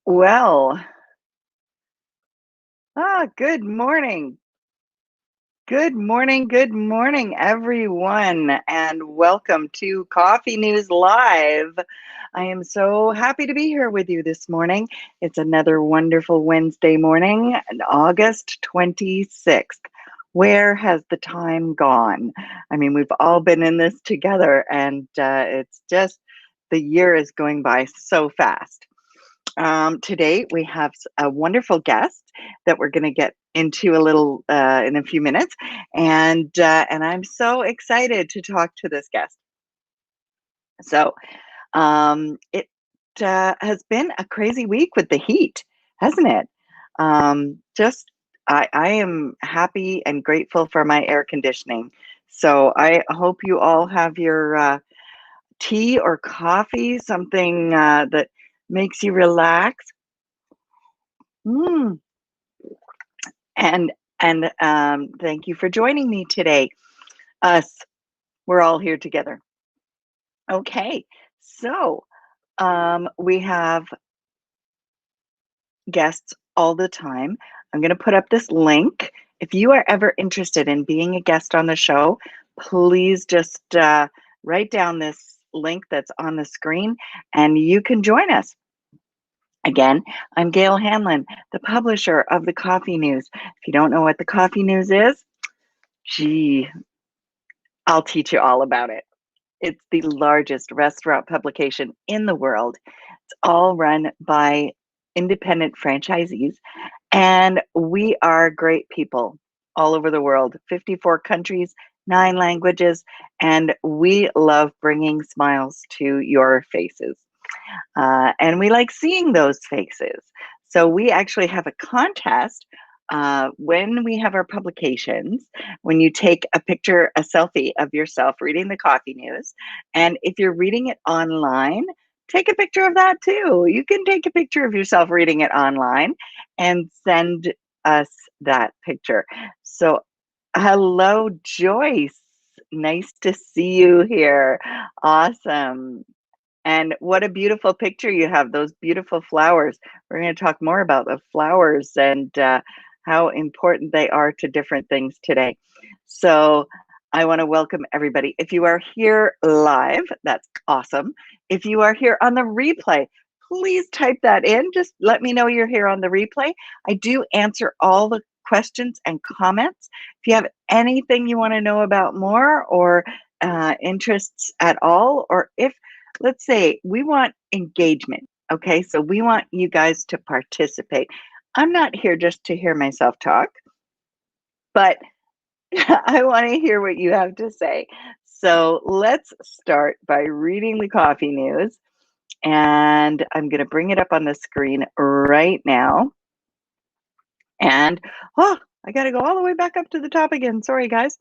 Well, good morning. Good morning, everyone, and welcome to Coffee News Live. I am so happy to be here with you this morning. It's another wonderful Wednesday morning, August 26th. Where has the time gone? I mean, we've all been in this together, and it's just the year is going by so fast. Today we have a wonderful guest that we're going to get into a little in a few minutes, and I'm so excited to talk to this guest. So it has been a crazy week with the heat, hasn't it? Just I am happy and grateful for my air conditioning. So I hope you all have your tea or coffee, something that makes you relax. Mm. And thank you for joining me today. Us, we're all here together. Okay, so we have guests all the time. I'm going to put up this link. If you are ever interested in being a guest on the show, please just write down this link that's on the screen and you can join us. Again, I'm Gail Hanlon, the publisher of the Coffee News. If you don't know what the Coffee News is, gee, I'll teach you all about it. It's the largest restaurant publication in the world. It's all run by independent franchisees, and we are great people all over the world, 54 countries, 9 languages, and we love bringing smiles to your faces. And we like seeing those faces. So we actually have a contest when we have our publications, when you take a picture, a selfie of yourself reading the Coffee News. And if you're reading it online, take a picture of that too. You can take a picture of yourself reading it online and send us that picture. So, hello, Joyce. Nice to see you here. Awesome. And what a beautiful picture you have, those beautiful flowers. We're going to talk more about the flowers and how important they are to different things today. So I want to welcome everybody. If you are here live, that's awesome. If you are here on the replay, please type that in. Just let me know you're here on the replay. I do answer all the questions and comments. If you have anything you want to know about more or interests at all, or if let's say we want engagement. Okay, so we want you guys to participate. I'm not here just to hear myself talk, but I want to hear what you have to say. So let's start by reading the Coffee News. And I'm going to bring it up on the screen right now. And I got to go all the way back up to the top again. Sorry, guys.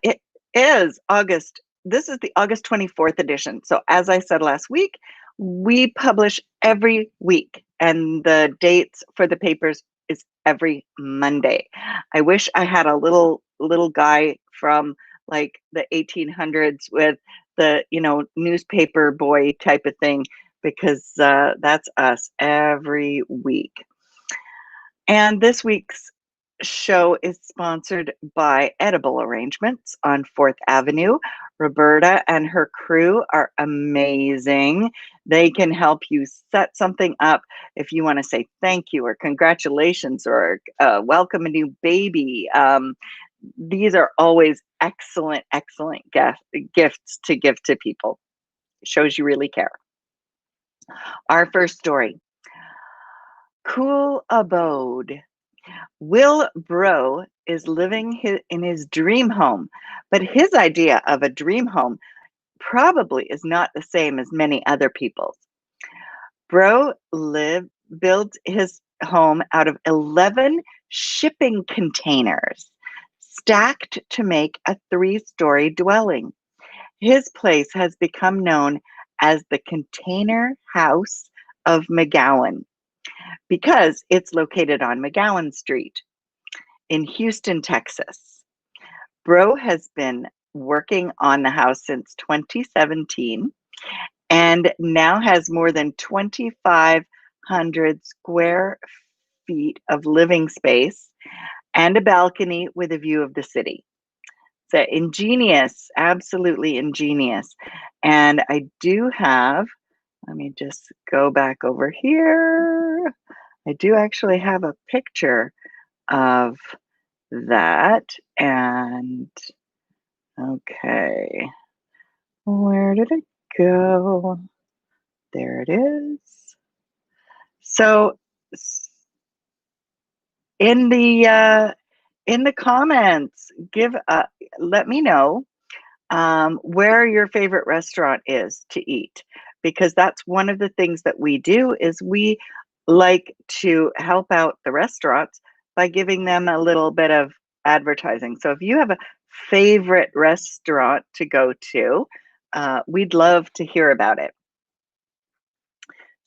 It is August. This is the August 24th edition. So as I said last week, we publish every week, and the dates for the papers is every Monday. I wish I had a little guy from like the 1800s with the newspaper boy type of thing, because that's us every week. And this week's show is sponsored by Edible Arrangements on 4th Avenue. Roberta and her crew are amazing. They can help you set something up if you want to say thank you or congratulations or welcome a new baby. These are always excellent gifts to give to people. It shows you really care. Our first story, Cool Abode. Will Bro is living in his dream home, but his idea of a dream home probably is not the same as many other people's. Bro built his home out of 11 shipping containers stacked to make a 3-story dwelling. His place has become known as the Container House of McGowan because it's located on McGowan Street in Houston, Texas. Bro has been working on the house since 2017 and now has more than 2,500 square feet of living space and a balcony with a view of the city. So ingenious, absolutely ingenious. And I do have, let me just go back over here. I do actually have a picture of that. And okay, where did it go? There it is. So in the comments, let me know where your favorite restaurant is to eat, because that's one of the things that we do is we like to help out the restaurants by giving them a little bit of advertising. So if you have a favorite restaurant to go to, we'd love to hear about it.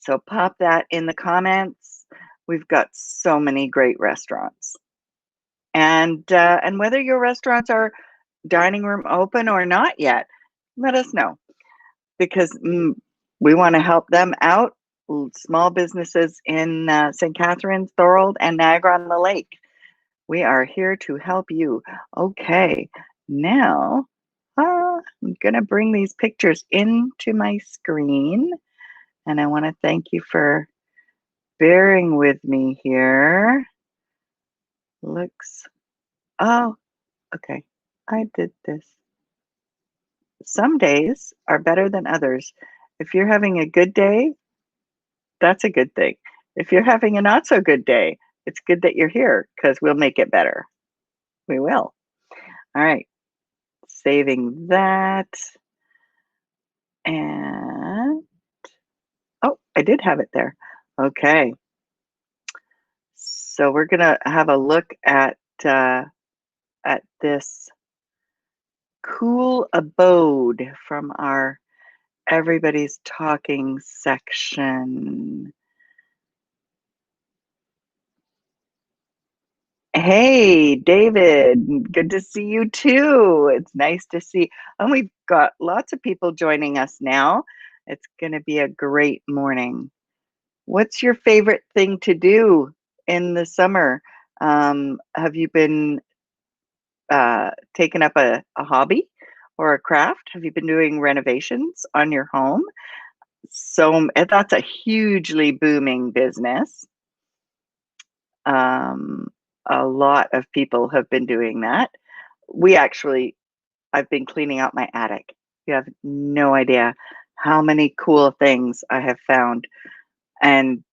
So pop that in the comments. We've got so many great restaurants. And whether your restaurants are dining room open or not yet, let us know, because we want to help them out, small businesses in St. Catharines, Thorold, and Niagara-on-the-Lake. We are here to help you. Okay, now I'm going to bring these pictures into my screen, and I want to thank you for bearing with me here. Oh, okay, I did this. Some days are better than others. If you're having a good day, that's a good thing. If you're having a not so good day, it's good that you're here, because we'll make it better. We will. All right, saving that. And, oh, I did have it there. Okay. So we're going to have a look at this cool abode from our Everybody's Talking section. Hey, David, good to see you too. It's nice to see. And we've got lots of people joining us now. It's going to be a great morning. What's your favorite thing to do in the summer? Have you been taking up a hobby or a craft? Have you been doing renovations on your home? So that's a hugely booming business. A lot of people have been doing that. I've been cleaning out my attic. You have no idea how many cool things I have found, and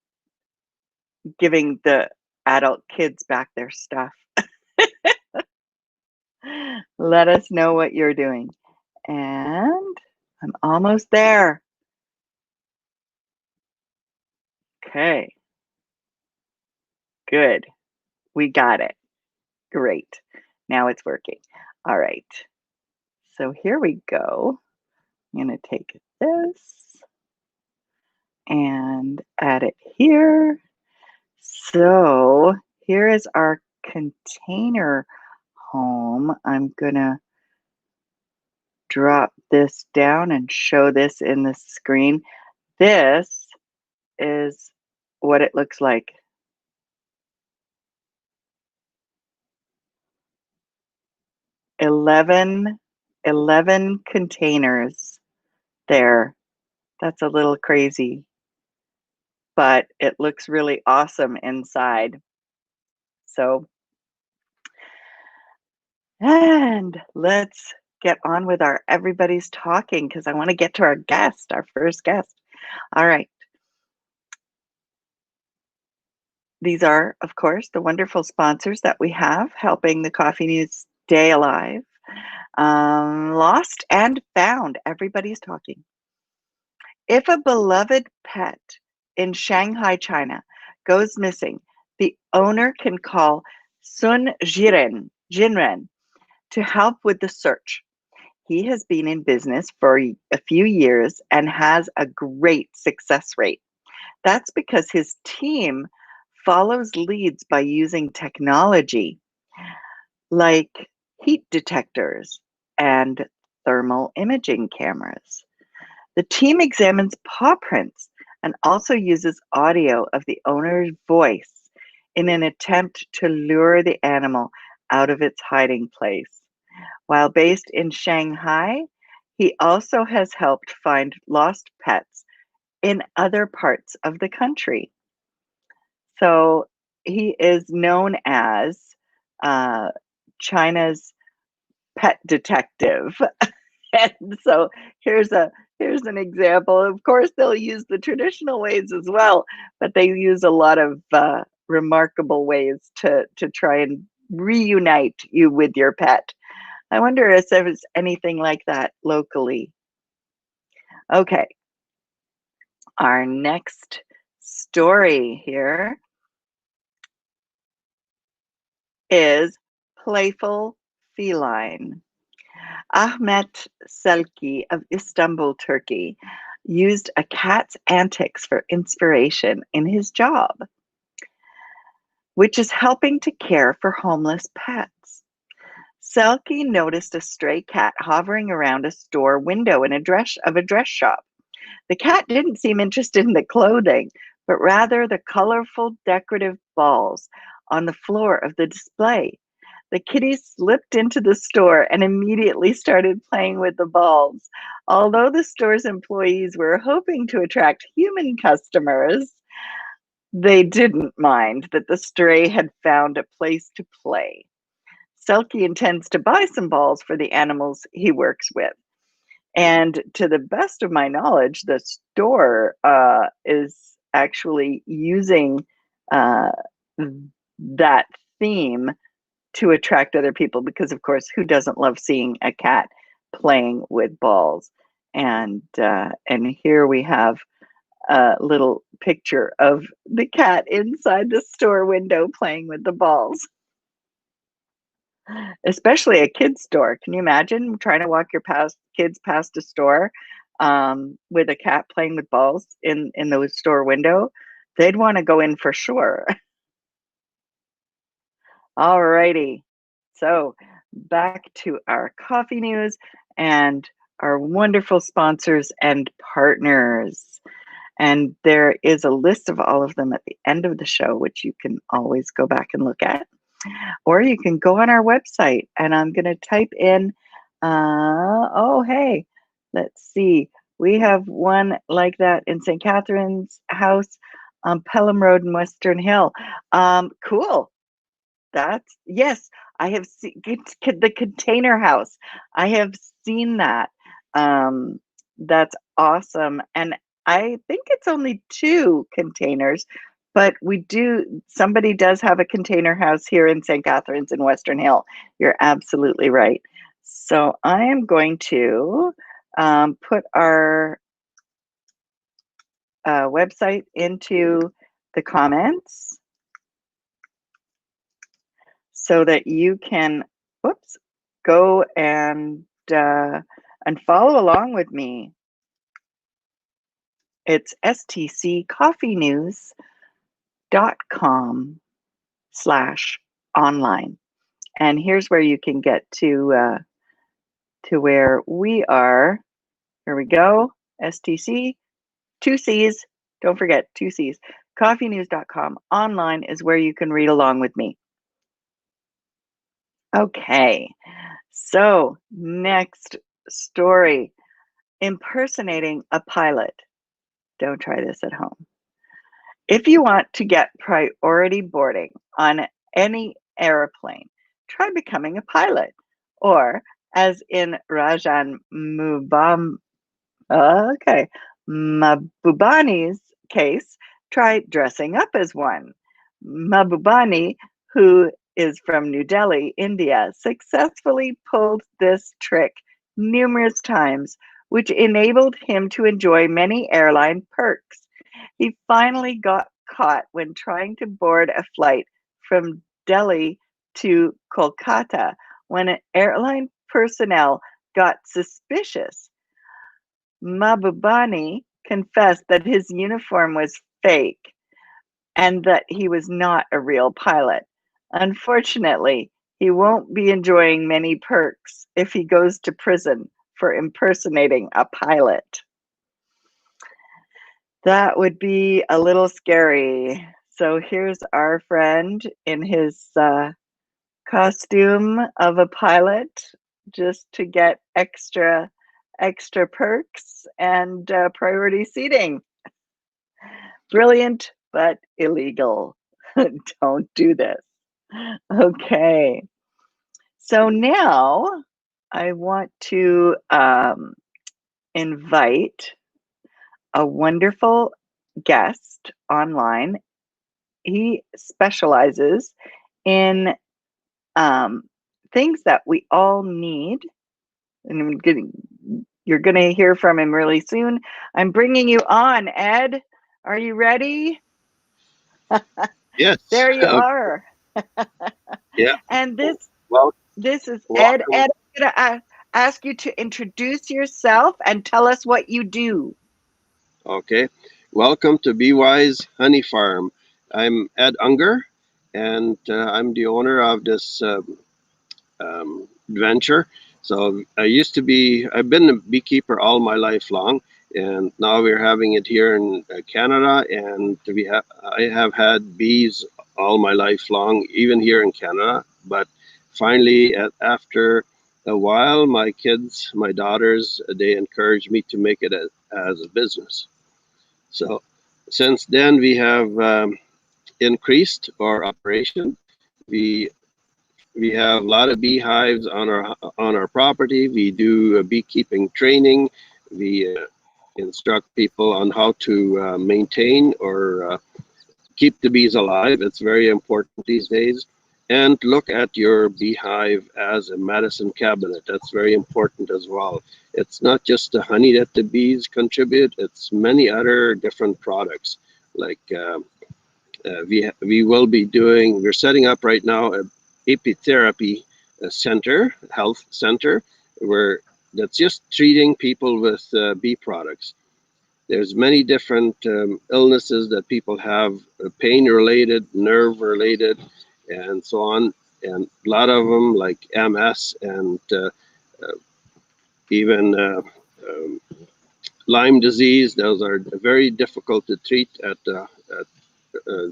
giving the adult kids back their stuff. Let us know what you're doing. And I'm almost there. Okay. Good. We got it. Great. Now it's working. All right. So here we go. I'm going to take this and add it here. So here is our container home. I'm going to drop this down and show this in the screen. This is what it looks like. 11 containers there. That's a little crazy, but it looks really awesome inside. So, and let's get on with our Everybody's Talking, because I want to get to our guest, our first guest. All right. These are, of course, the wonderful sponsors that we have helping the Coffee News stay alive. Lost and found, Everybody's Talking. If a beloved pet in Shanghai, China goes missing, the owner can call Sun Jinren to help with the search. He has been in business for a few years and has a great success rate. That's because his team follows leads by using technology like heat detectors and thermal imaging cameras. The team examines paw prints and also uses audio of the owner's voice in an attempt to lure the animal out of its hiding place. While based in Shanghai, he also has helped find lost pets in other parts of the country. So he is known as uh, China's pet detective. And so here's an example. Of course, they'll use the traditional ways as well, but they use a lot of remarkable ways to try and reunite you with your pet. I wonder if there's anything like that locally. Okay, our next story here is Playful Feline. Ahmet Selki of Istanbul, Turkey, used a cat's antics for inspiration in his job, which is helping to care for homeless pets. Selki noticed a stray cat hovering around a store window in a dress shop. The cat didn't seem interested in the clothing, but rather the colorful decorative balls on the floor of the display. The kitty slipped into the store and immediately started playing with the balls. Although the store's employees were hoping to attract human customers, they didn't mind that the stray had found a place to play. Selkie intends to buy some balls for the animals he works with. And to the best of my knowledge, the store is actually using uh, that theme to attract other people because, of course, who doesn't love seeing a cat playing with balls? And here we have a little picture of the cat inside the store window playing with the balls. Especially a kid's store. Can you imagine trying to walk your kids past a store with a cat playing with balls in the store window? They'd want to go in for sure. All righty. So back to our coffee news and our wonderful sponsors and partners. And there is a list of all of them at the end of the show, which you can always go back and look at. Or you can go on our website, and I'm going to type in, oh, hey, let's see. We have one like that in St. Catherine's House on Pelham Road in Western Hill. Cool. Yes, I have seen the Container House. I have seen that. That's awesome. And I think it's only 2 containers, but somebody does have a container house here in St. Catherine's in Western Hill. You're absolutely right. So I am going to put our website into the comments so that you can, go and follow along with me. It's stccoffeenews.com/online. And here's where you can get to where we are. Here we go. STC, 2 C's. Don't forget, 2 C's. CoffeeNews.com. Online is where you can read along with me. Okay. So next story, impersonating a pilot. Don't try this at home. If you want to get priority boarding on any airplane, try becoming a pilot. Or, as in Rajan Mahbubani's case, try dressing up as one. Mahbubani, who is from New Delhi, India, successfully pulled this trick numerous times, which enabled him to enjoy many airline perks. He finally got caught when trying to board a flight from Delhi to Kolkata when an airline personnel got suspicious. Mahbubani confessed that his uniform was fake and that he was not a real pilot. Unfortunately, he won't be enjoying many perks if he goes to prison for impersonating a pilot. That would be a little scary. So here's our friend in his costume of a pilot just to get extra perks and priority seating. Brilliant, but illegal. Don't do this. Okay. So now I want to invite a wonderful guest online. He specializes in um, things that we all need. And you're going to hear from him really soon. I'm bringing you on, Ed. Are you ready? Yes. There you are. Yeah. And Well, this is Ed. welcome. Ed, I'm going to ask you to introduce yourself and tell us what you do. Okay. Welcome to Be Wise Honey Farm. I'm Ed Unger, and I'm the owner of this adventure. So I've been a beekeeper all my life long, and now we're having it here in Canada, and I have had bees all my life long, even here in Canada. But finally, after a while, my kids, my daughters, they encouraged me to make it as a business. So since then, we have increased our operation. We we have a lot of beehives on our property. We do beekeeping training. We instruct people on how to maintain or keep the bees alive. It's very important these days. And look at your beehive as a medicine cabinet. That's very important as well. It's not just the honey that the bees contribute, it's many other different products. Like we're setting up right now a epitherapy health center, where that's just treating people with bee products. There's many different illnesses that people have, pain related, nerve related, and so on. And a lot of them, like MS and uh, even Lyme disease, those are very difficult to treat at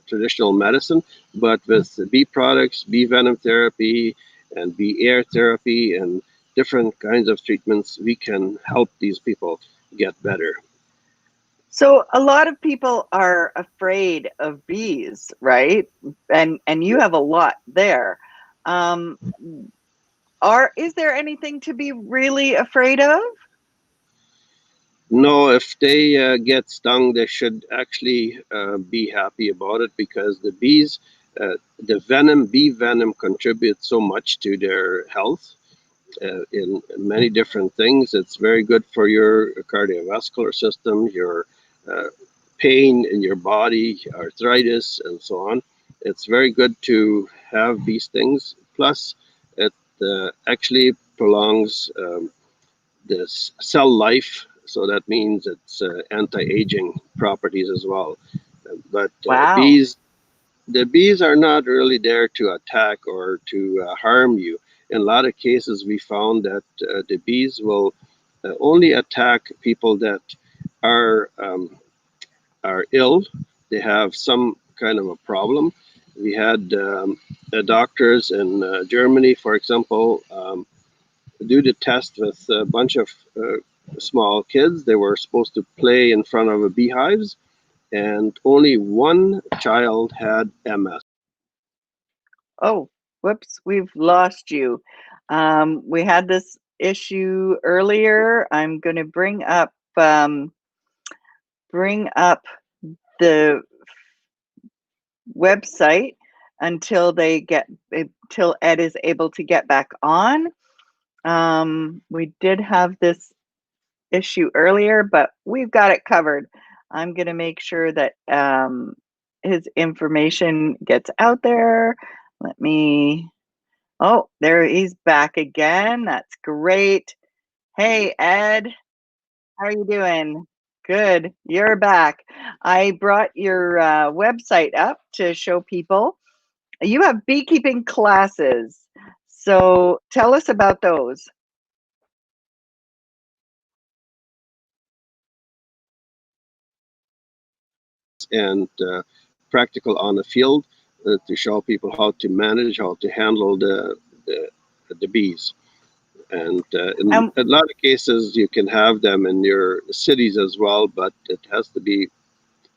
traditional medicine. But with the bee products, bee venom therapy, and bee air therapy, and different kinds of treatments, we can help these people get better. So a lot of people are afraid of bees, right? And you have a lot there. Um, is there anything to be really afraid of? No, if they get stung, they should actually be happy about it, because the bee venom contributes so much to their health in many different things. It's very good for your cardiovascular system, your uh, pain in your body, arthritis, and so on. It's very good to have these things. Plus, it actually prolongs the cell life. So that means it's anti-aging properties as well. But Wow. the bees are not really there to attack or to harm you. In a lot of cases, we found that the bees will only attack people that are are ill. They have some kind of a problem. We had doctors in Germany, for example, do the test with a bunch of small kids. They were supposed to play in front of a beehives, and only one child had MS. Oh, whoops, we've lost you. We had this issue earlier. I'm going to bring up the website until Ed is able to get back on. We did have this issue earlier, but we've got it covered. I'm going to make sure that his information gets out there. Let me. Oh, there he's back again. That's great. Hey, Ed, how are you doing? Good, you're back. I brought your website up to show people. You have beekeeping classes. So tell us about those. and practical on the field to show people how to manage, how to handle the bees. And in a lot of cases, you can have them in your cities as well, but it has to be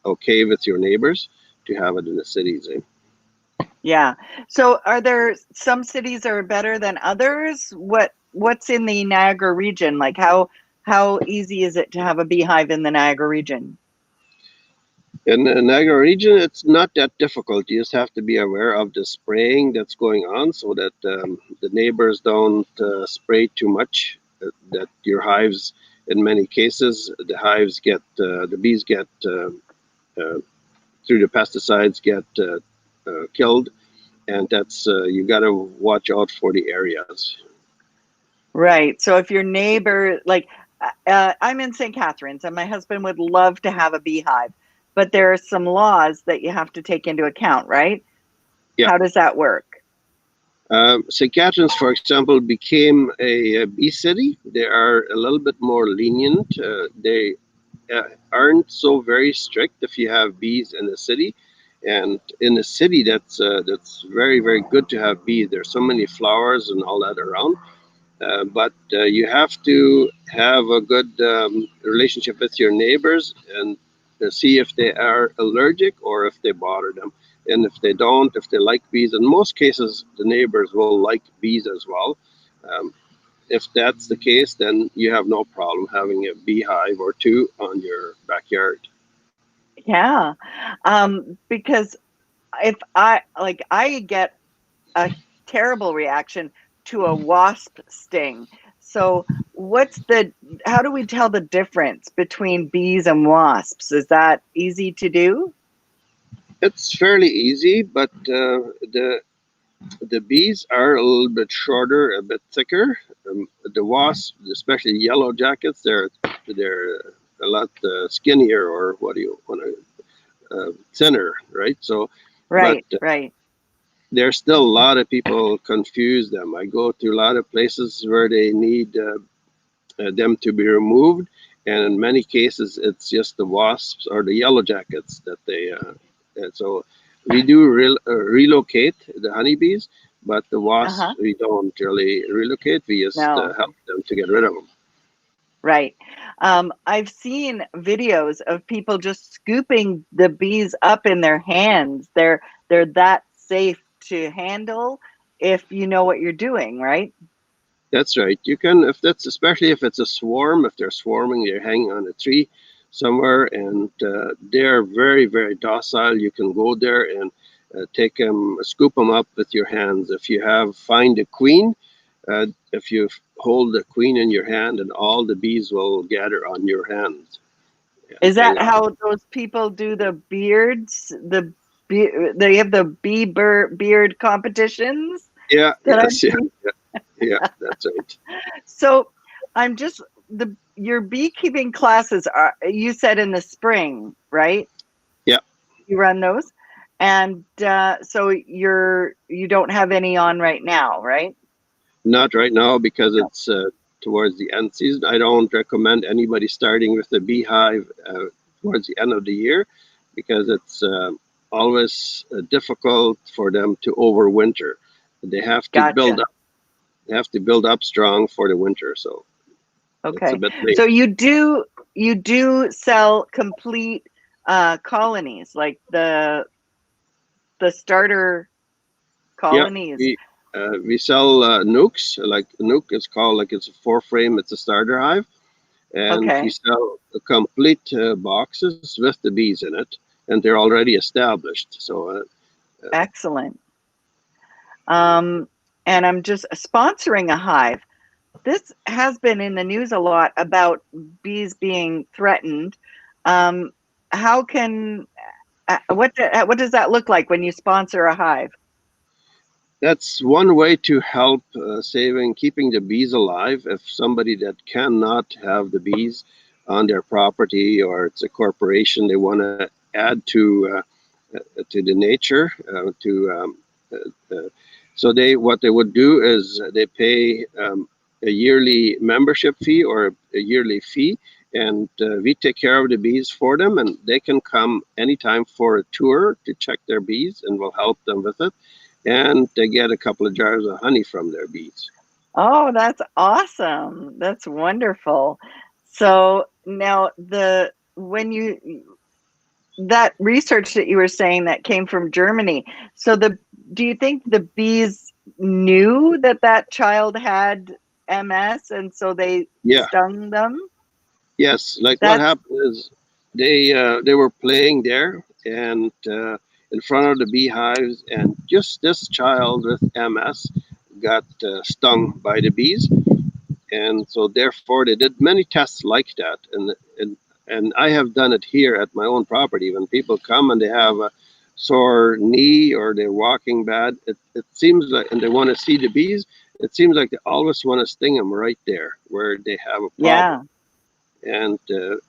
okay with your neighbors to have it in the cities. Yeah. So are there some cities that are better than others? What's in the Niagara region? Like how easy is it to have a beehive in the Niagara region? In the Niagara region, it's not that difficult. You just have to be aware of the spraying that's going on so that the neighbors don't spray too much, that your hives, in many cases, the bees get, through the pesticides, get killed. And that's, you got to watch out for the areas. Right. So if your neighbor, like, I'm in St. Catharines and my husband would love to have a beehive, but there are some laws that you have to take into account, right? Yeah. How does that work? St. Catharines, for example, became a bee city. They are a little bit more lenient. They aren't so very strict if you have bees in the city. And in the city, that's very, very good to have bees. There's so many flowers and all that around. But you have to have a good relationship with your neighbors and see if they are allergic or if they bother them. And if they don't, if they like bees, in most cases, the neighbors will like bees as well. Um, if that's the case, then you have no problem having a beehive or two on your backyard. Yeah. Because if I get a terrible reaction to a wasp sting. So how do we tell the difference between bees and wasps? Is that easy to do? It's fairly easy, but the bees are a little bit shorter, a bit thicker. The wasps, especially yellow jackets, they're a lot skinnier, or what do you want to thinner, right? So, but Right. there's still a lot of people confuse them. I go to a lot of places where they need them to be removed, and in many cases, it's just the wasps or the yellow jackets that they. And so we do relocate the honeybees, but the wasps we don't really relocate. We just No. help them to get rid of them. Right. I've seen videos of people just scooping the bees up in their hands. They're that safe to handle if you know what you're doing, right? That's right. You can, if that's, especially if it's a swarm, if they're swarming, they're hanging on a tree somewhere, and they're very, very docile. You can go there and take them, scoop them up with your hands. If you find a queen, if you hold the queen in your hand, and all the bees will gather on your hand. Is that how those people do the beards? They have the beard competitions? Yeah, yes, yeah, that's right. So I'm just your beekeeping classes are, you said, in the spring, right? Yeah. You run those, and so you don't have any on right now, right? Not right now because it's towards the end season. I don't recommend anybody starting with the beehive towards the end of the year because it's always difficult for them to overwinter. They have to build up. They have to build up strong for the winter. So it's a bit late. So you do sell complete colonies, like the starter colonies. Yeah, we sell nukes. Like nuke is called, like it's a 4-frame. It's a starter hive, and we sell complete boxes with the bees in it, and they're already established. So excellent. And I'm just sponsoring a hive. This has been in the news a lot about bees being threatened. How can what does that look like when you sponsor a hive? that's one way to help keeping the bees alive. If somebody that cannot have the bees on their property, or it's a corporation, they want to add to the nature so what they would do is they pay a yearly membership fee or a yearly fee, and we take care of the bees for them, and they can come anytime for a tour to check their bees, and we'll help them with it, and they get a couple of jars of honey from their bees. Oh, that's awesome. That's wonderful. So now that research that you were saying that came from Germany. So do you think the bees knew that child had MS and so they Yeah. stung them? Yes, like what That's happened is they were playing there and in front of the beehives, and just this child with MS got stung by the bees, and so therefore they did many tests like that, and I have done it here at my own property. When people come and they have a sore knee or they're walking bad, it seems like, and they want to see the bees, it seems like they always want to sting them right there where they have a yeah. problem. And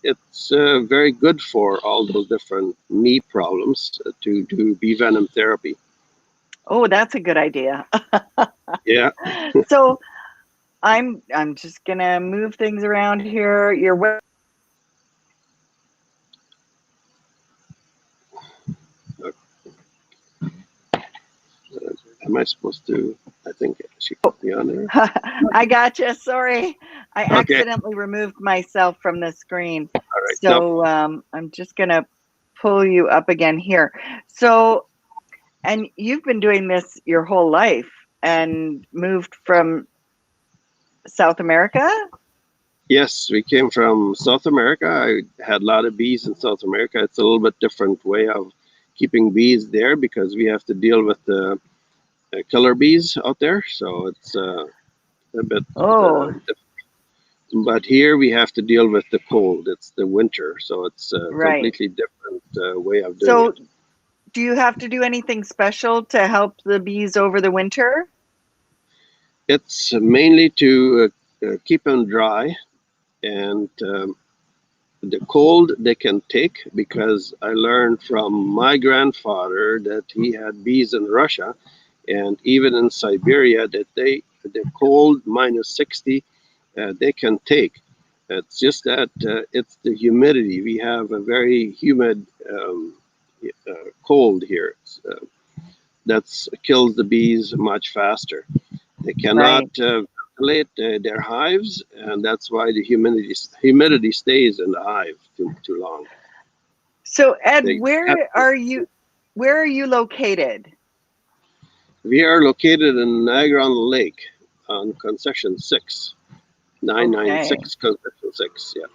it's very good for all those different knee problems to do bee venom therapy. Oh, that's a good idea. Yeah. So I'm just gonna move things around here. Am I supposed to? I think she put me on there. I gotcha. Sorry, I Okay. accidentally removed myself from the screen. All right. So I'm just gonna pull you up again here. So, and you've been doing this your whole life and moved from South America? Yes, we came from South America. I had a lot of bees in South America. It's a little bit different way of keeping bees there because we have to deal with the killer bees out there. So it's a bit Oh, but here we have to deal with the cold. It's the winter, so it's a right. completely different way of doing So it. do you have to do anything special to help the bees over the winter? It's mainly to keep them dry, and the cold they can take, because I learned from my grandfather that he had bees in Russia and even in Siberia that the cold -60 they can take. It's just that it's the humidity. We have a very humid cold here. That's kills the bees much faster. They cannot Right. ventilate their hives, and that's why the humidity stays in the hive too long. So Ed, They have, where are you located? we are located in Niagara on the Lake on concession 6, Okay. 996 concession 6. Yeah.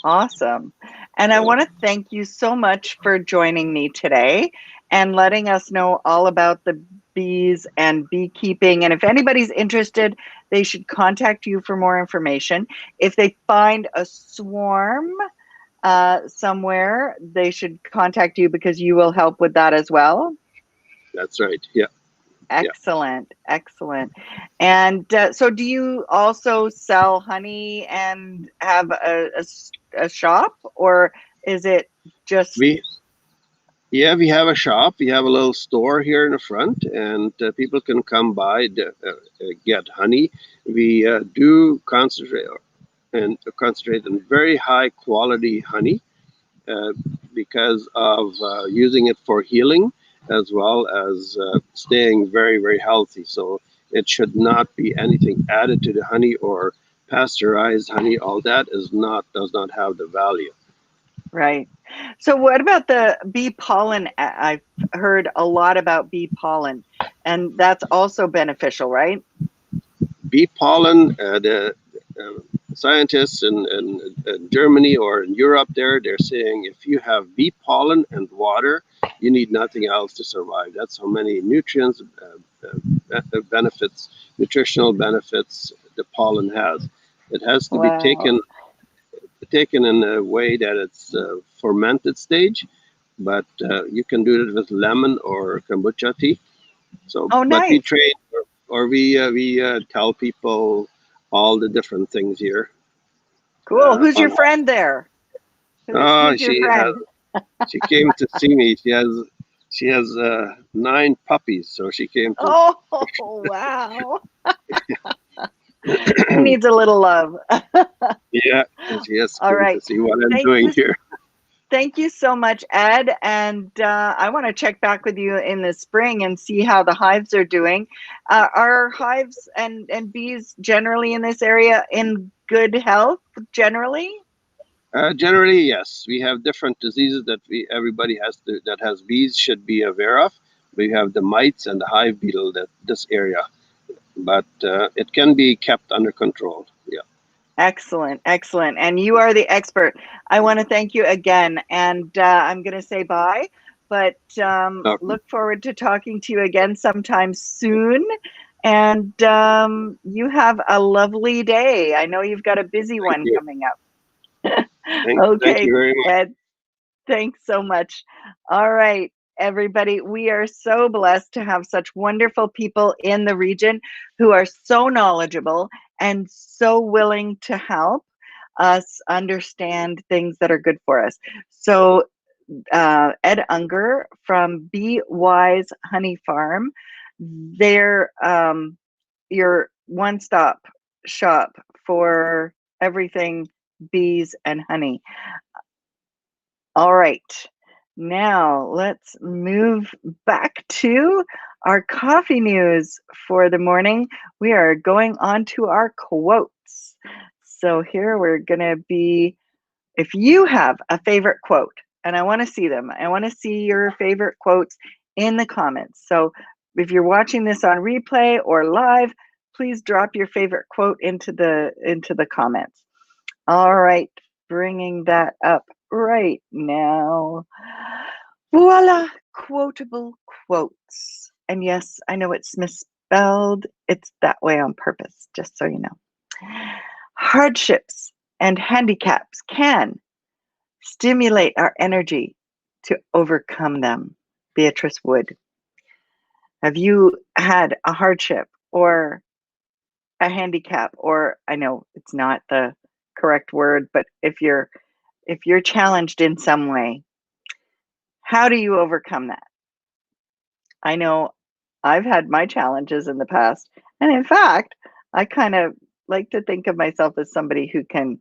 Awesome. And I want to thank you so much for joining me today and letting us know all about the bees and beekeeping. And if anybody's interested, they should contact you for more information. If they find a swarm somewhere, they should contact you because you will help with that as well. That's right. Yeah. Excellent, excellent. And so do you also sell honey and have a shop, or is it just We we have a shop. We have a little store here in the front, and people can come by to get honey. We do concentrate on very high quality honey uh, because of using it for healing as well as staying very healthy. So it should not be anything added to the honey or pasteurized honey. All that does not have the value. right? So what about the bee pollen? I've heard a lot about bee pollen, and that's also beneficial, right? Bee pollen, the scientists in Germany or in Europe they're saying if you have bee pollen and water, you need nothing else to survive. That's how many nutrients, benefits, nutritional benefits the pollen has. It has to be Wow. taken in a way that it's fermented stage, but you can do it with lemon or kombucha tea. So, Oh, but we nice. trade or we tell people all the different things here. Cool. Who's your On friend there? oh, Who's your friend? she came to see me. She has 9 puppies, so she came to. Oh, wow. She needs a little love. Yeah, yes, All good to right. see what I'm Thank doing you. here. Thank you so much, Ed. And I want to check back with you in the spring and see how the hives are doing. Are hives and bees generally in this area in good health generally? Generally, yes, we have different diseases that everybody that has bees should be aware of. We have the mites and the hive beetle that this area, but it can be kept under control. Yeah. Excellent, excellent. And you are the expert. I want to thank you again. And I'm going to say bye, but Okay. look forward to talking to you again sometime soon. And you have a lovely day. I know you've got a busy Thank one you. coming up. Thank you Okay, very much. Ed, thanks so much. All right, everybody, we are so blessed to have such wonderful people in the region who are so knowledgeable and so willing to help us understand things that are good for us. So, Ed Unger from Bee Wise Honey Farm, they're your one-stop shop for everything bees and honey. All right, now let's move back to our coffee news for the morning. We are going on to our quotes. So here we're going to be, if you have a favorite quote, and I want to see them, I want to see your favorite quotes in the comments. So if you're watching this on replay or live, please drop your favorite quote into the comments. All right, bringing that up right now. Voila, quotable quotes. And yes, I know it's misspelled. It's that way on purpose, just so you know. Hardships and handicaps can stimulate our energy to overcome them. Beatrice Wood. Have you had a hardship or a handicap, or I know it's not the correct word, but if you're challenged in some way, how do you overcome that? I know I've had my challenges in the past, and in fact, I kind of like to think of myself as somebody who can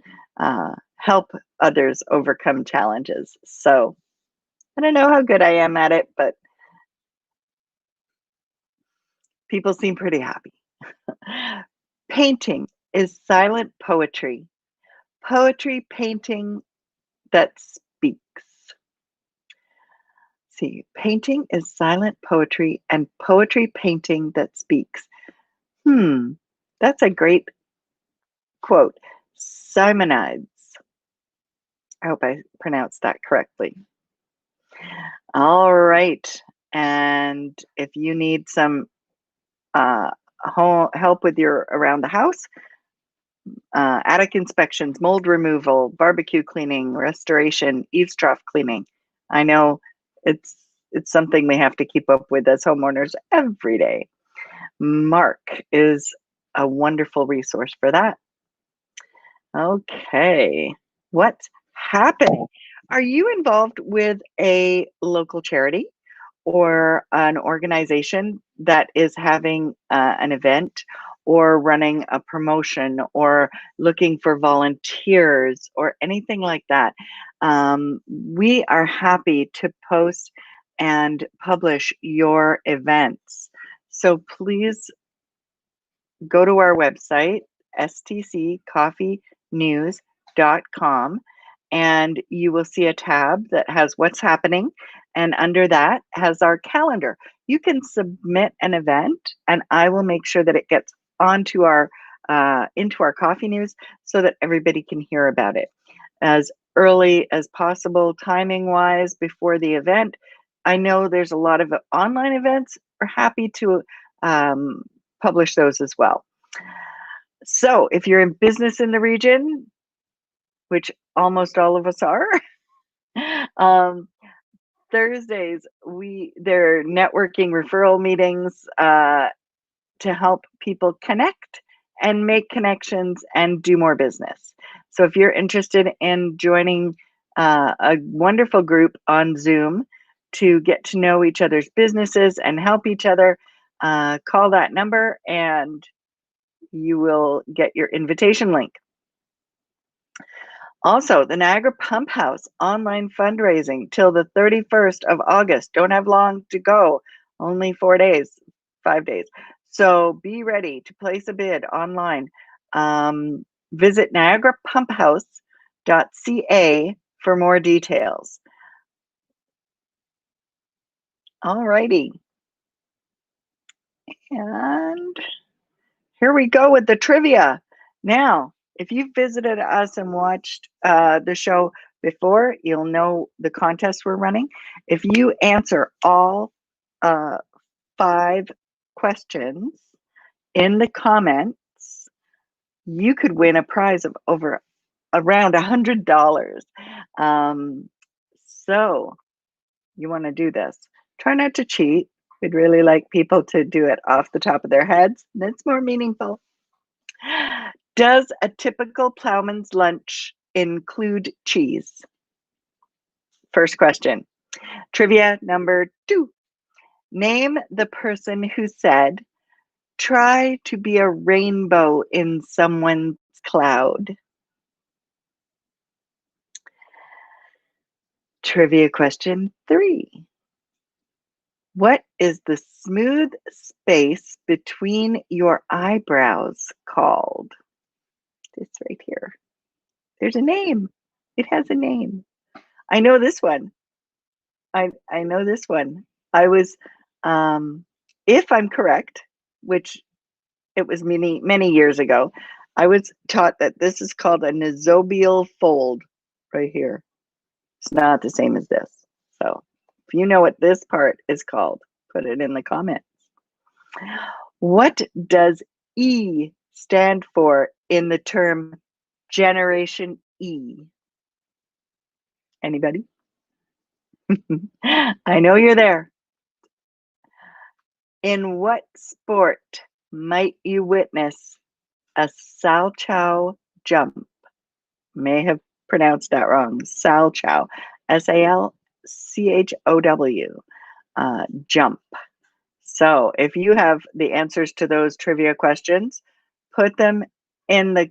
help others overcome challenges. So I don't know how good I am at it, but people seem pretty happy. Painting is silent poetry. Poetry painting that speaks. See, painting is silent poetry and poetry painting that speaks. That's a great quote. Simonides. I hope I pronounced that correctly. All right. And if you need some help with your around the house, attic inspections, mold removal, barbecue cleaning, restoration, eaves trough cleaning. I know it's something we have to keep up with as homeowners every day. Mark is a wonderful resource for that. Okay, what's happening? Are you involved with a local charity or an organization that is having an event or running a promotion or looking for volunteers or anything like that? We are happy to post and publish your events. So please go to our website, stccoffeenews.com, and you will see a tab that has what's happening. And under that has our calendar. You can submit an event, and I will make sure that it gets onto our into our coffee news so that everybody can hear about it as early as possible, timing wise, before the event. I know there's a lot of online events. We're happy to publish those as well. So if you're in business in the region, which almost all of us are, um, Thursdays there are networking referral meetings to help people connect and make connections and do more business. So if you're interested in joining a wonderful group on Zoom to get to know each other's businesses and help each other, call that number and you will get your invitation link. Also, the Niagara Pump House online fundraising till the 31st of August. Don't have long to go, only 4 days, 5 days. So be ready to place a bid online. Visit niagarapumphouse.ca for more details. All righty. And here we go with the trivia. Now, if you've visited us and watched the show before, you'll know the contest we're running. If you answer all 5 questions in the comments, you could win a prize of around $100. So you want to do this. Try not to cheat. We'd really like people to do it off the top of their heads. That's more meaningful. Does a typical plowman's lunch include cheese? First question. Trivia number 2. Name the person who said, "Try to be a rainbow in someone's cloud." Trivia question 3. What is the smooth space between your eyebrows called? This right here. There's a name. It has a name. I know this one. I know this one. I was, if I'm correct, which it was many years ago, I was taught that this is called a nasobial fold right here. It's not the same as this. So if you know what this part is called, put it in the comments. What does E stand for in the term Generation E? Anybody? I know you're there. In what sport might you witness a Salchow jump? May have pronounced that wrong. Salchow, Salchow, jump. So if you have the answers to those trivia questions, put them in the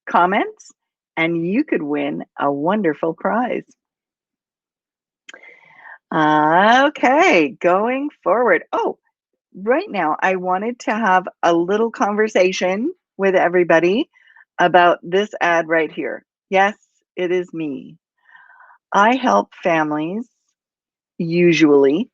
comments and you could win a wonderful prize. Okay, going forward. Oh, right now I wanted to have a little conversation with everybody about this ad right here. Yes, it is me. I help families usually.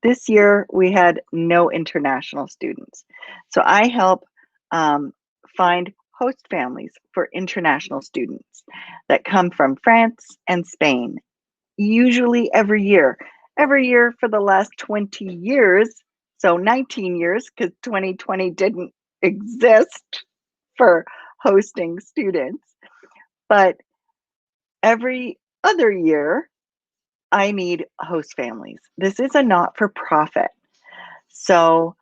This year we had no international students. So I help find host families for international students that come from France and Spain, usually every year. Every year for the last 20 years, so 19 years, because 2020 didn't exist for hosting students. But every other year, I need host families. This is a not-for-profit. So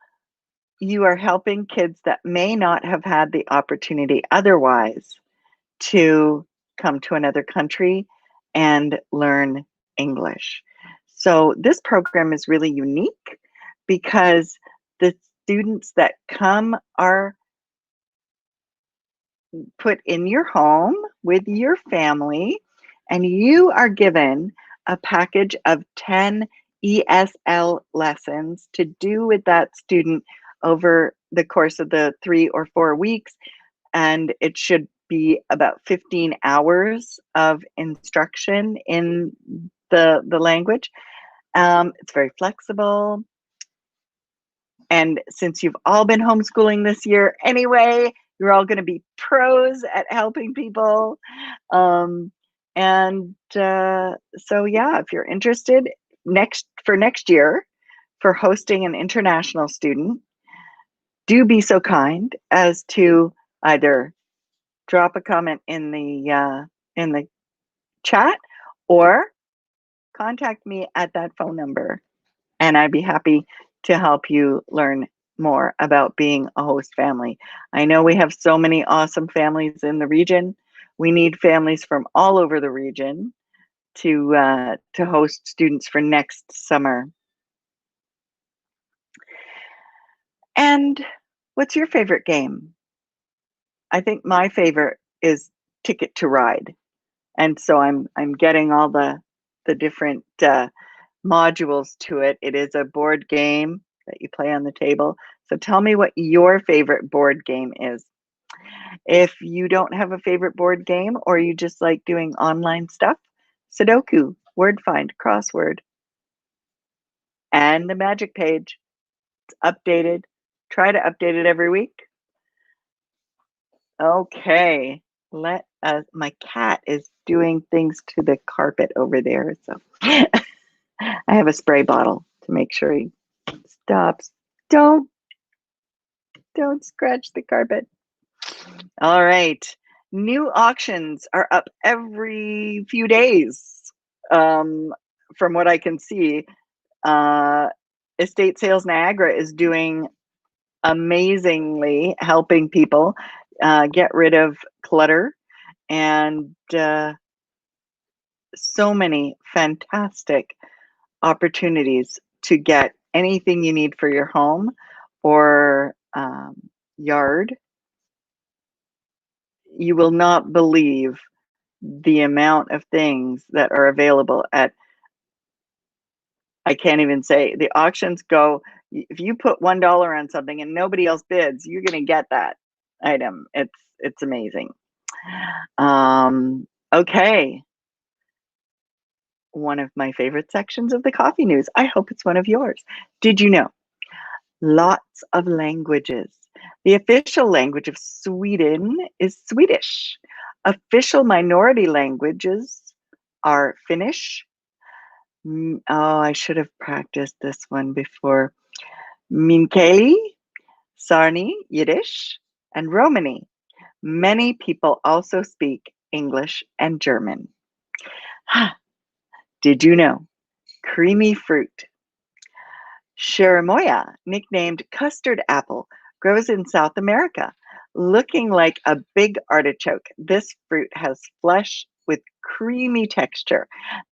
you are helping kids that may not have had the opportunity otherwise to come to another country and learn English. So this program is really unique because the students that come are put in your home with your family, and you are given a package of 10 ESL lessons to do with that student over the course of the 3 or 4 weeks. And it should be about 15 hours of instruction in the language. It's very flexible. And since you've all been homeschooling this year anyway, you're all going to be pros at helping people. So yeah, if you're interested for next year for hosting an international student, do be so kind as to either drop a comment in the chat or contact me at that phone number, and I'd be happy to help you learn more about being a host family. I know we have so many awesome families in the region. We need families from all over the region to host students for next summer. And what's your favorite game? I think my favorite is Ticket to Ride. And so I'm getting all the different modules to it. It is a board game that you play on the table. So tell me what your favorite board game is. If you don't have a favorite board game or you just like doing online stuff, Sudoku, word find, crossword, and the magic page. It's updated. Try to update it every week. Okay. My cat is doing things to the carpet over there. So I have a spray bottle to make sure he stops. Don't scratch the carpet. All right. New auctions are up every few days. From what I can see, Estate Sales Niagara is doing amazingly, helping people get rid of clutter, and so many fantastic opportunities to get anything you need for your home or yard. You will not believe the amount of things that are available at, I can't even say, the auctions go, if you put $1 on something and nobody else bids, you're going to get that item. It's amazing. Okay. One of my favorite sections of the coffee news. I hope it's one of yours. Did you know? Lots of languages. The official language of Sweden is Swedish. Official minority languages are Finnish. Oh, I should have practiced this one before. Minkeli, Sarni, Yiddish, and Romani. Many people also speak English and German. Did you know? Creamy fruit. Cherimoya, nicknamed custard apple, grows in South America. Looking like a big artichoke, this fruit has flesh with creamy texture.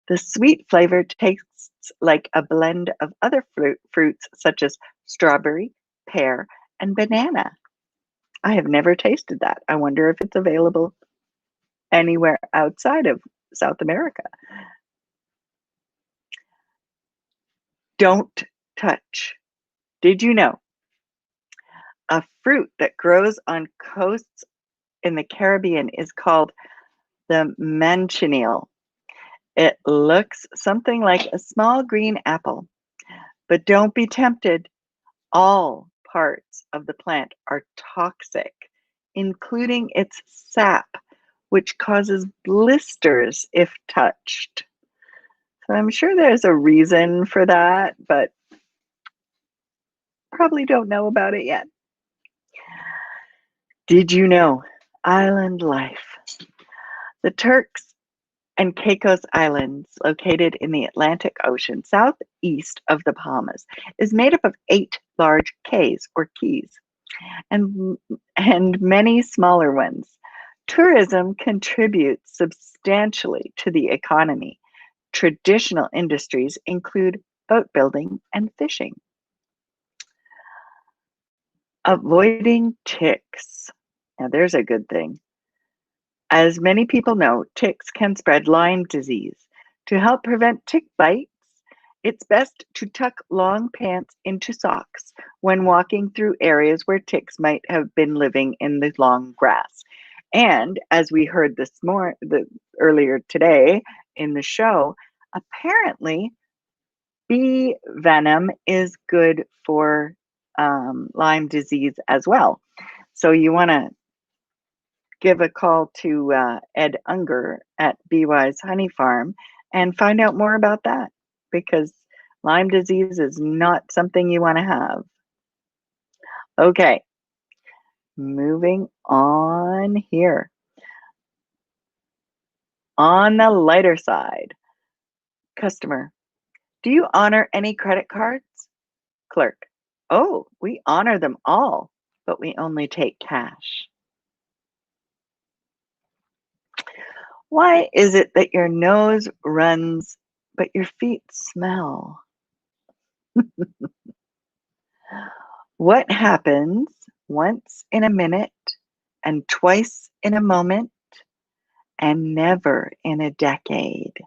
The sweet flavor tastes like a blend of other fruits such as strawberry, pear, and banana. I have never tasted that. I wonder if it's available anywhere outside of South America. Don't touch. Did you know? A fruit that grows on coasts in the Caribbean is called the manchineel. It looks something like a small green apple, but don't be tempted. All parts of the plant are toxic, including its sap, which causes blisters if touched. So I'm sure there's a reason for that, but probably don't know about it yet. Did you know? Island life. The Turks and Caicos Islands, located in the Atlantic Ocean southeast of the Bahamas, is made up of 8 large cays or keys and many smaller ones. Tourism contributes substantially to the economy. Traditional industries include boat building and fishing. Avoiding ticks. Now, there's a good thing. As many people know, ticks can spread Lyme disease. To help prevent tick bites, it's best to tuck long pants into socks when walking through areas where ticks might have been living in the long grass. And as we heard earlier today in the show, apparently bee venom is good for Lyme disease as well. So you want to give a call to Ed Unger at Beewise Honey Farm and find out more about that, because Lyme disease is not something you want to have. Okay, moving on here. On the lighter side, customer, do you honor any credit cards? Clerk, oh, we honor them all, but we only take cash. Why is it that your nose runs, but your feet smell? What happens once in a minute and twice in a moment and never in a decade.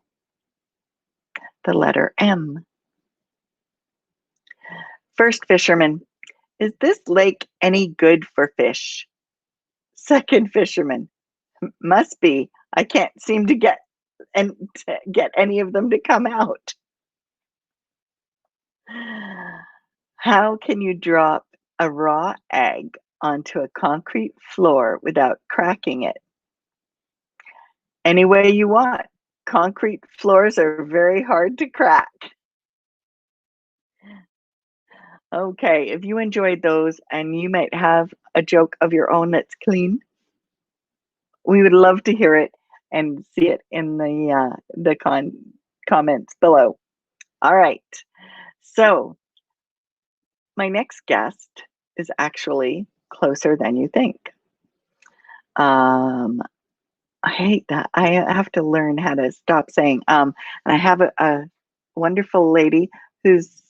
The letter M. First fisherman, is this lake any good for fish? Second fisherman, must be. I can't seem to get any of them to come out. How can you drop a raw egg onto a concrete floor without cracking it? Any way you want. Concrete floors are very hard to crack. Okay, if you enjoyed those and you might have a joke of your own that's clean, we would love to hear it and see it in the comments below. All right, so my next guest is actually closer than you think. I hate that. I have to learn how to stop saying and I have a wonderful lady whose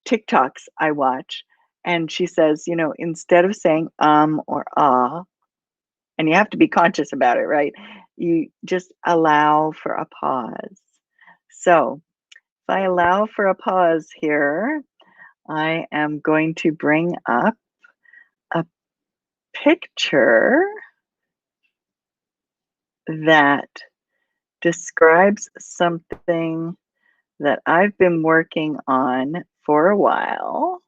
TikToks I watch, and she says, you know, instead of saying or ah, and you have to be conscious about it, right? You just allow for a pause. So if I allow for a pause here, I am going to bring up a picture that describes something that I've been working on for a while,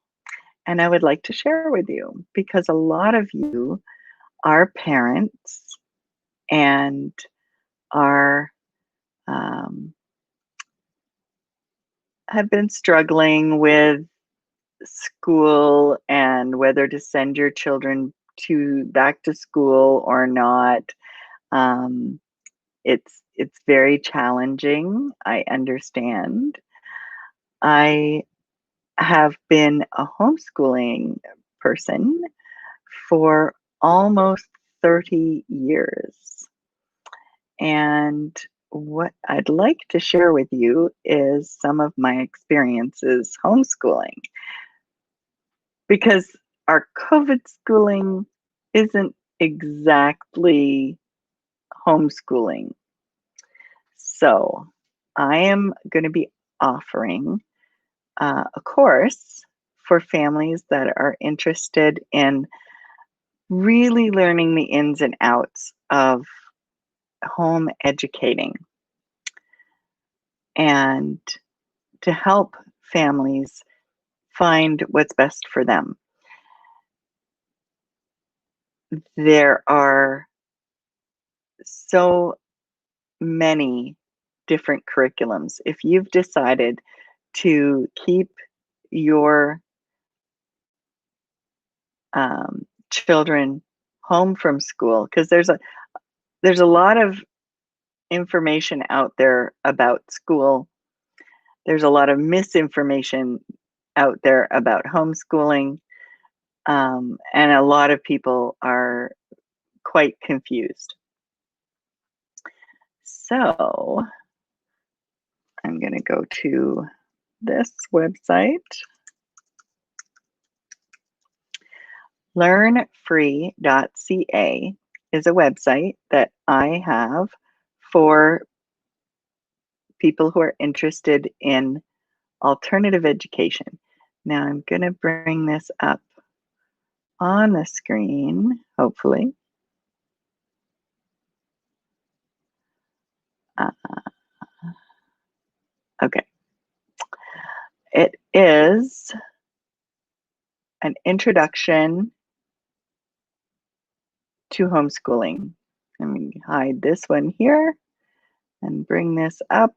and I would like to share with you because a lot of you are parents and are have been struggling with school and whether to send your children to back to school or not. It's very challenging. I understand. I have been a homeschooling person for almost 30 years. And what I'd like to share with you is some of my experiences homeschooling. Because our COVID schooling isn't exactly homeschooling. So I am going to be offering a course for families that are interested in really learning the ins and outs of home educating and to help families find what's best for them. There are so many different curriculums. If you've decided to keep your children home from school, because there's a lot of information out there about school. There's a lot of misinformation out there about homeschooling, and a lot of people are quite confused. So I'm going to go to this website. Learnfree.ca is a website that I have for people who are interested in alternative education. Now I'm going to bring this up on the screen, hopefully. Okay. It is an introduction to homeschooling. Let me hide this one here and bring this up.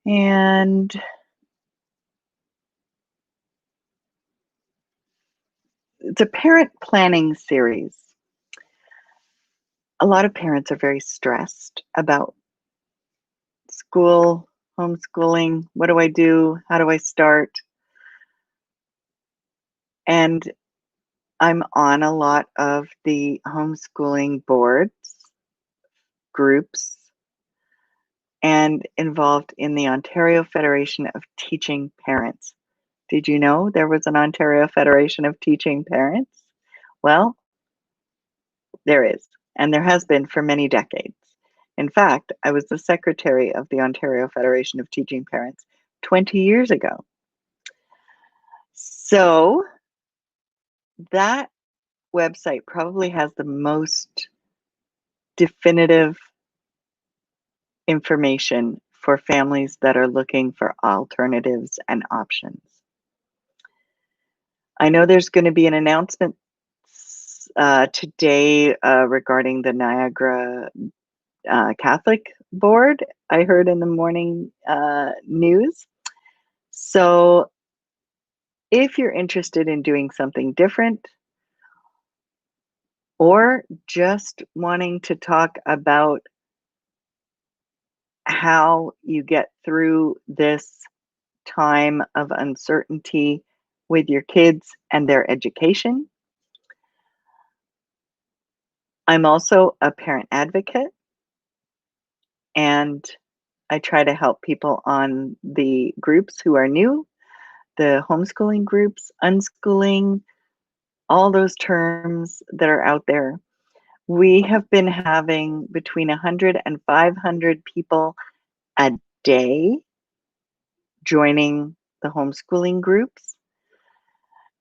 And it's a parent planning series. A lot of parents are very stressed about school, homeschooling. What do I do? How do I start? And I'm on a lot of the homeschooling boards, groups, and involved in the Ontario Federation of Teaching Parents. Did you know there was an Ontario Federation of Teaching Parents? Well, There is, and there has been for many decades. In fact, I was the secretary of the Ontario Federation of Teaching Parents 20 years ago. So that website probably has the most definitive information for families that are looking for alternatives and options. I know there's going to be an announcement today regarding the Niagara Catholic Board, I heard in the morning news. So if you're interested in doing something different or just wanting to talk about how you get through this time of uncertainty with your kids and their education, I'm also a parent advocate, and I try to help people on the groups who are new, the homeschooling groups, unschooling, all those terms that are out there. We have been having between 100 and 500 people a day joining the homeschooling groups.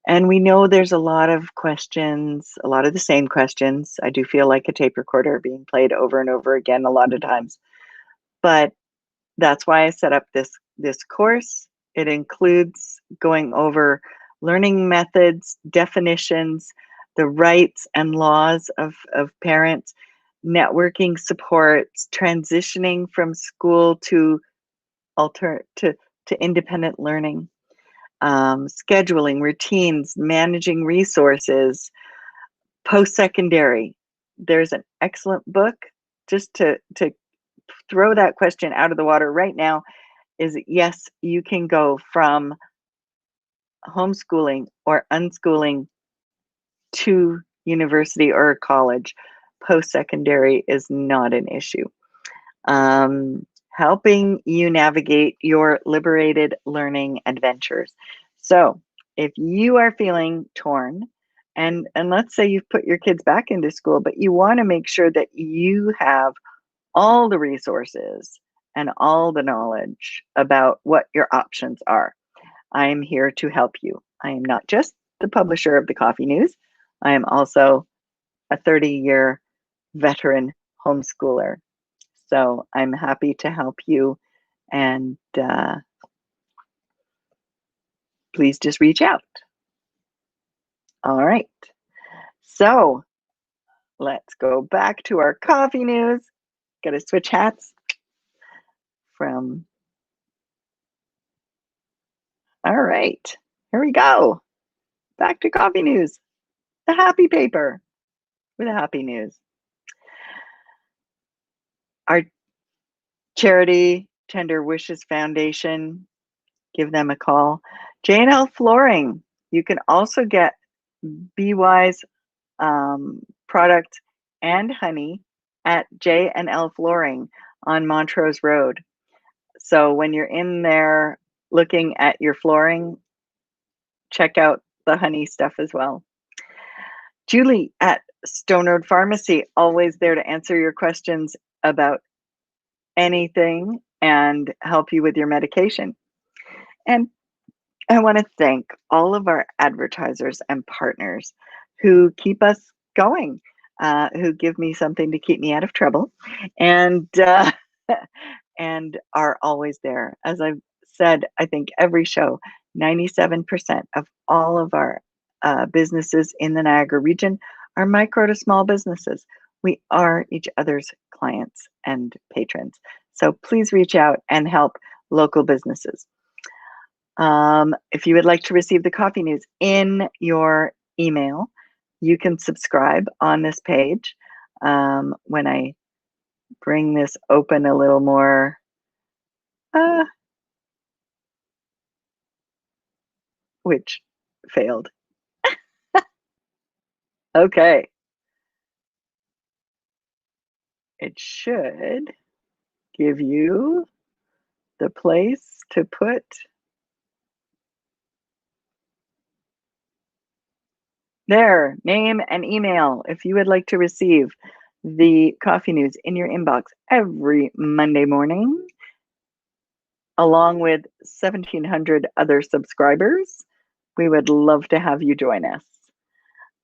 And we know there's a lot of questions, a lot of the same questions. I do feel like a tape recorder being played over and over again a lot of times. But that's why I set up this course. It includes going over learning methods, definitions, the rights and laws of parents, networking supports, transitioning from school to independent learning, scheduling, routines, managing resources, post-secondary. There's an excellent book just to throw that question out of the water right now. Is yes, you can go from homeschooling or unschooling to university or college. Post-secondary is not an issue. Helping you navigate your liberated learning adventures. So if you are feeling torn, and let's say you've put your kids back into school, but you want to make sure that you have all the resources and all the knowledge about what your options are, I am here to help you. I am not just the publisher of the Coffee News. I am also a 30-year veteran homeschooler. So I'm happy to help you, and please just reach out. All right. So let's go back to our coffee news. Got to switch hats from. All right. Here we go. Back to coffee news. The happy paper with the happy news. Our charity, Tender Wishes Foundation, give them a call. J&L Flooring. You can also get BY's product and honey at J&L Flooring on Montrose Road. So when you're in there looking at your flooring, check out the honey stuff as well. Julie at Stone Road Pharmacy, always there to answer your questions about anything and help you with your medication. And I want to thank all of our advertisers and partners who keep us going, who give me something to keep me out of trouble, and and are always there. As I've said, I think every show, 97% of all of our businesses in the Niagara region are micro to small businesses. We are each other's clients and patrons. So please reach out and help local businesses. If you would like to receive the coffee news in your email, you can subscribe on this page. When I bring this open a little more, which failed. Okay. It should give you the place to put There, name and email if you would like to receive the coffee news in your inbox every Monday morning, along with 1,700 other subscribers. We would love to have you join us.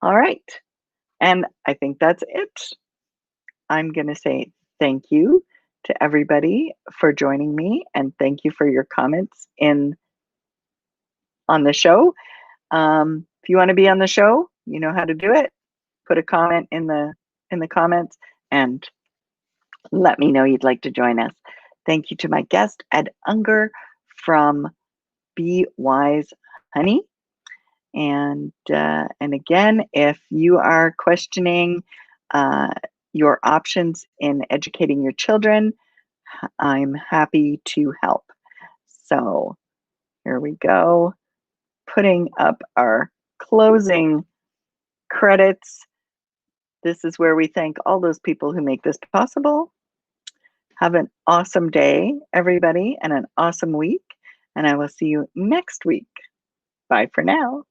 All right. And I think that's it. I'm going to say thank you to everybody for joining me, and thank you for your comments on the show. If you want to be on the show, you know how to do it. Put a comment in the comments and let me know you'd like to join us. Thank you to my guest, Ed Unger from Be Wise Honey. And again, if you are questioning your options in educating your children, I'm happy to help. So here we go, putting up our closing credits. This is where we thank all those people who make this possible. Have an awesome day, everybody, and an awesome week. And I will see you next week. Bye for now.